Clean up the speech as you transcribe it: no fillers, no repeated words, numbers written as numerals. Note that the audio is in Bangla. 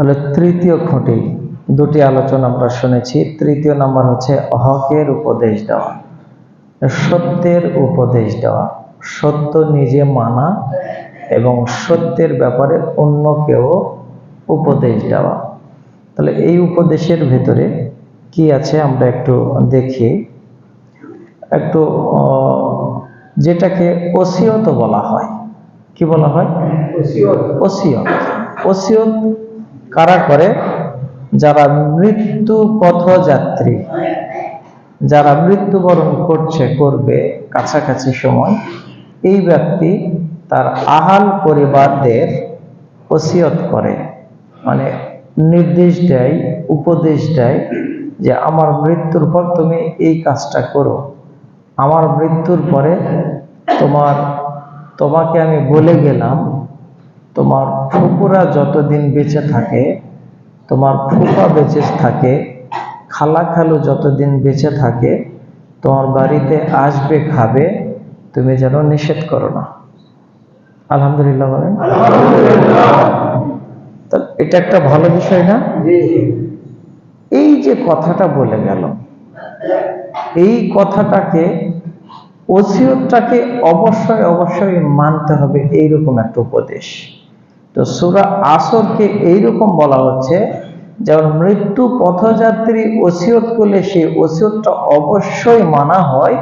তাহলে তৃতীয় খুঁটি দুটি আলোচনা আমরা শুনেছি। তৃতীয় নাম্বার হচ্ছে হকের উপদেশ দেওয়া, সত্যের উপদেশ দেওয়া, সত্য নিজে মানা এবং সত্যের ব্যাপারে অন্যকেও উপদেশ দেওয়া। তাহলে এই উপদেশের ভেতরে কি আছে আমরা একটু দেখি। একটু যেটাকে ওসিয়ত বলা হয়। কি বলা হয়? ওসিয়ত। ওসিয়ত কারা করে? যারা মৃত্যু পথযাত্রী, যারা মৃত্যুবরণ করবে কাছাকাছি সময়, এই ব্যক্তি তার আহাল পরিবারদের ওসিয়ত করে, মানে নির্দেশ দেয়, উপদেশ দেয় যে আমার মৃত্যুর পর তুমি এই কাজটা করো। আমার মৃত্যুর পরে তোমাকে আমি বলে গেলাম, তোমার ফুপুরা যতদিন বেঁচে থাকে, তোমার ফুফা বেঁচে থাকে, খালা খালু যতদিন বেঁচে থাকে, তোমার বাড়িতে আসবে, খাবে, তুমি যেন নিষেধ করো না। আলহামদুলিল্লাহ বলেন। এটা একটা ভালো বিষয় না? এই যে কথাটা বলে গেল, এই কথাটাকে, ওসিয়তটাকে অবশ্যই অবশ্যই মানতে হবে, এইরকম একটা উপদেশ। তো সূরা আসরকে এইরকম বলা হচ্ছে, যেমন মৃত্যু পথযাত্রী ওসিয়ত করলে সেই ওসিয়তটা অবশ্যই মানা হয়।